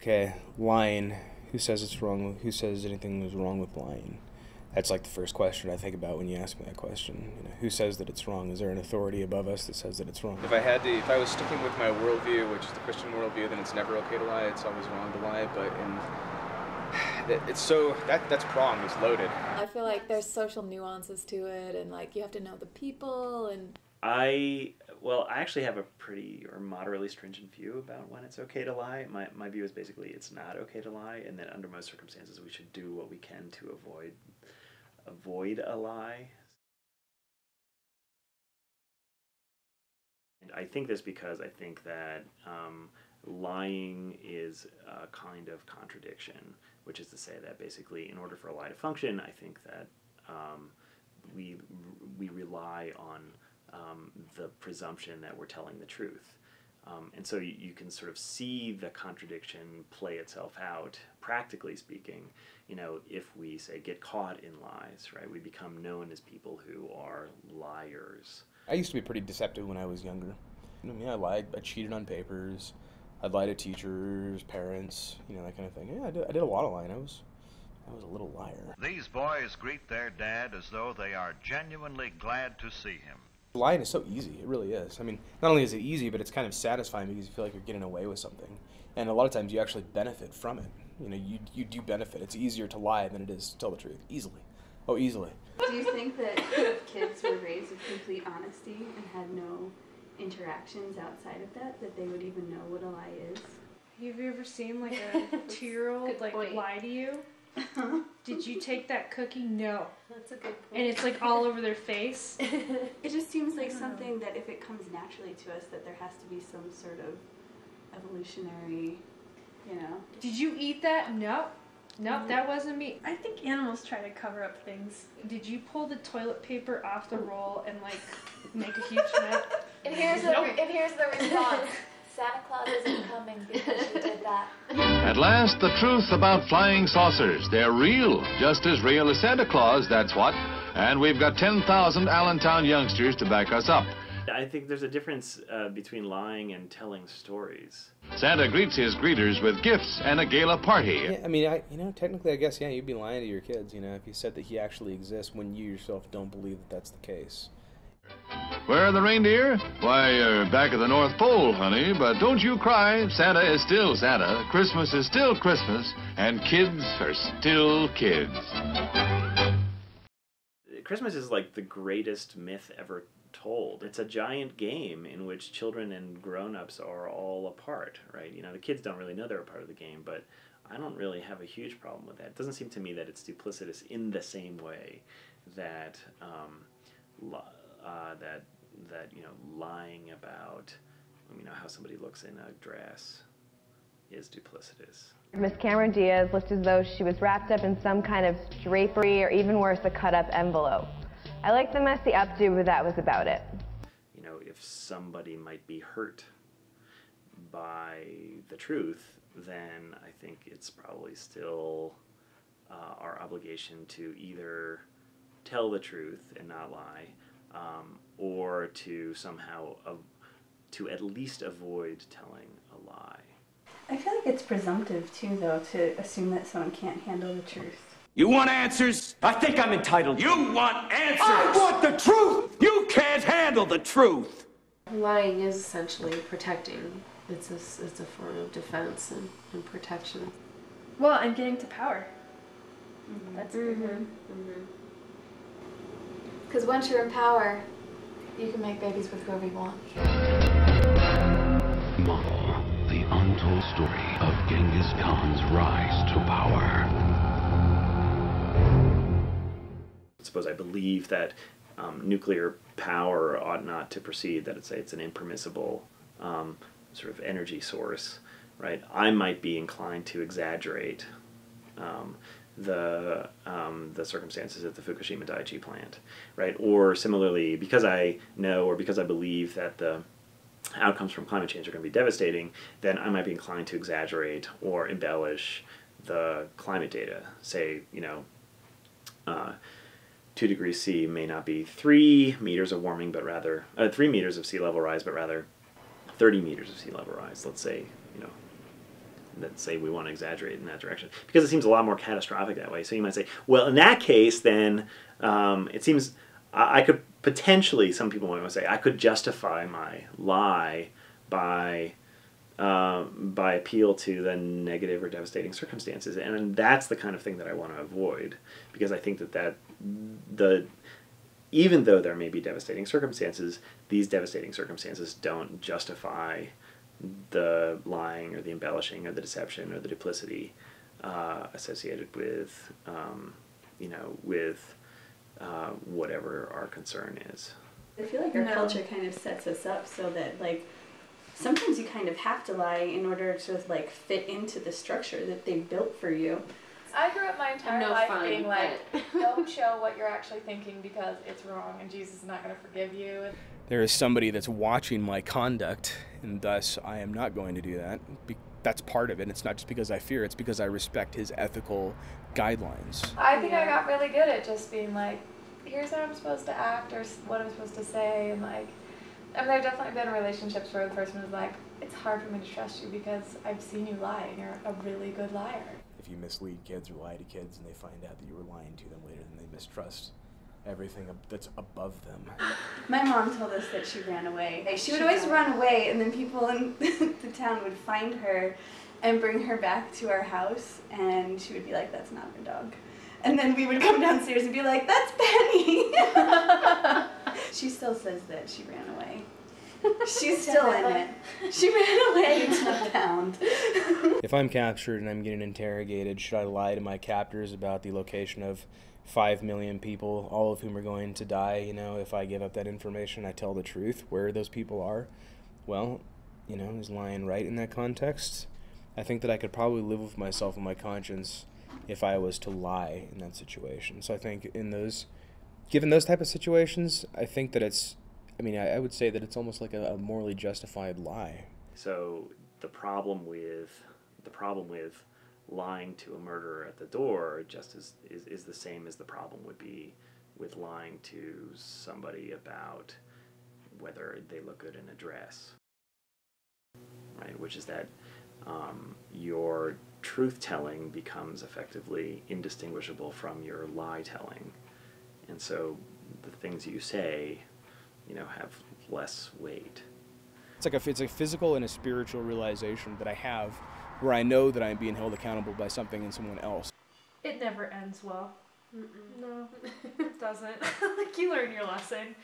Okay, lying. Who says it's wrong? Who says anything is wrong with lying? That's like the first question I think about when you ask me that question. You know, who says that it's wrong? Is there an authority above us that says that it's wrong? If I was sticking with my worldview, which is the Christian worldview, then it's never okay to lie. It's always wrong to lie. But that's pronged. It's loaded. I feel like there's social nuances to it, and like you have to know the people and. I actually have a pretty or moderately stringent view about when it's okay to lie. My view is basically it's not okay to lie, and that under most circumstances we should do what we can to avoid a lie. And I think this because I think that lying is a kind of contradiction, which is to say that basically in order for a lie to function, I think that we rely on the presumption that we're telling the truth. And so you can sort of see the contradiction play itself out, practically speaking, you know, if we, say, get caught in lies, right? We become known as people who are liars. I used to be pretty deceptive when I was younger. I mean, I lied, I cheated on papers, I'd lie to teachers, parents, you know, that kind of thing. Yeah, I did a lot of lying. I was a little liar. These boys greet their dad as though they are genuinely glad to see him. Lying is so easy, it really is. I mean, not only is it easy, but it's kind of satisfying because you feel like you're getting away with something. And a lot of times you actually benefit from it. You know, you do benefit. It's easier to lie than it is to tell the truth. Easily. Oh, easily. Do you think that if kids were raised with complete honesty and had no interactions outside of that they would even know what a lie is? Have you ever seen like a 2-year-old like lie to you? Did you take that cookie? No. That's a good point. And it's like all over their face. It just seems like something that if it comes naturally to us, that there has to be some sort of evolutionary, you know. Did you eat that? No. Nope, that wasn't me. I think animals try to cover up things. Did you pull the toilet paper off the roll and like make a huge mess? And here's the response. Santa Claus isn't coming because you did that. At last, the truth about flying saucers. They're real, just as real as Santa Claus, that's what. And we've got 10,000 Allentown youngsters to back us up. I think there's a difference between lying and telling stories. Santa greets his greeters with gifts and a gala party. Yeah, I mean, technically, I guess, yeah, you'd be lying to your kids, you know, if you said that he actually exists when you yourself don't believe that that's the case. Where are the reindeer? Why, you're back at the North Pole, honey, but don't you cry. Santa is still Santa, Christmas is still Christmas, and kids are still kids. Christmas is like the greatest myth ever told. It's a giant game in which children and grown-ups are all a part, right? You know, the kids don't really know they're a part of the game, but I don't really have a huge problem with that. It doesn't seem to me that it's duplicitous in the same way that that you know, lying about, you know, how somebody looks in a dress is duplicitous. Miss Cameron Diaz looked as though she was wrapped up in some kind of drapery, or even worse, a cut-up envelope. I liked the messy updo, but that was about it. You know, if somebody might be hurt by the truth, then I think it's probably still our obligation to either tell the truth and not lie, or to somehow, to at least avoid telling a lie. I feel like it's presumptive, too, though, to assume that someone can't handle the truth. You want answers? I think I'm entitled. You want answers? I want the truth! You can't handle the truth! Lying is essentially protecting. It's a form of defense and protection. Well, and getting to power. Mm-hmm. That's because once you're in power, you can make babies with whoever you want. Moral, the untold story of Genghis Khan's rise to power. Suppose I believe that nuclear power ought not to proceed, that it's an impermissible sort of energy source, right? I might be inclined to exaggerate the circumstances at the Fukushima Daiichi plant, right? Or similarly, because I know or because I believe that the outcomes from climate change are going to be devastating, then I might be inclined to exaggerate or embellish the climate data. Say, you know, 2 degrees C may not be 3 meters of warming, but rather 3 meters of sea level rise, but rather 30 meters of sea level rise. Let's say, you know, that say we want to exaggerate in that direction, because it seems a lot more catastrophic that way. So you might say, well, in that case, then it seems I could potentially, some people might say, I could justify my lie by appeal to the negative or devastating circumstances, and that's the kind of thing that I want to avoid, because I think that even though there may be devastating circumstances, these devastating circumstances don't justify the lying or the embellishing or the deception or the duplicity associated with, whatever our concern is. I feel like our culture kind of sets us up so that, like, sometimes you kind of have to lie in order to, like, fit into the structure that they built for you. I grew up my entire life being like, don't show what you're actually thinking because it's wrong and Jesus is not going to forgive you. There is somebody that's watching my conduct, and thus I am not going to do that. That's part of it. It's not just because I fear, it's because I respect his ethical guidelines. I think I got really good at just being like, here's how I'm supposed to act or what I'm supposed to say, and like, I mean, there have definitely been relationships where the person was like, it's hard for me to trust you because I've seen you lie and you're a really good liar. If you mislead kids or lie to kids and they find out that you were lying to them later, then they mistrust everything that's above them. My mom told us that she ran away. She would always run away, and then people in the town would find her and bring her back to our house, and she would be like, that's not her dog. And then we would come downstairs and be like, that's Penny! She still says that she ran away. She's still in it. She ran away to the pound. If I'm captured and I'm getting interrogated, should I lie to my captors about the location of 5 million people, all of whom are going to die? You know, if I give up that information, I tell the truth where those people are. Well, you know, is lying right in that context? I think that I could probably live with myself and my conscience if I was to lie in that situation. So I think given those type of situations, I think that I would say that it's almost like a morally justified lie. So the problem with lying to a murderer at the door just is the same as the problem would be with lying to somebody about whether they look good in a dress, right? Which is that your truth-telling becomes effectively indistinguishable from your lie-telling, and so the things you say, have less weight. It's a physical and a spiritual realization that I have, where I know that I'm being held accountable by something and someone else. It never ends well. No, it doesn't. Like, you learn your lesson.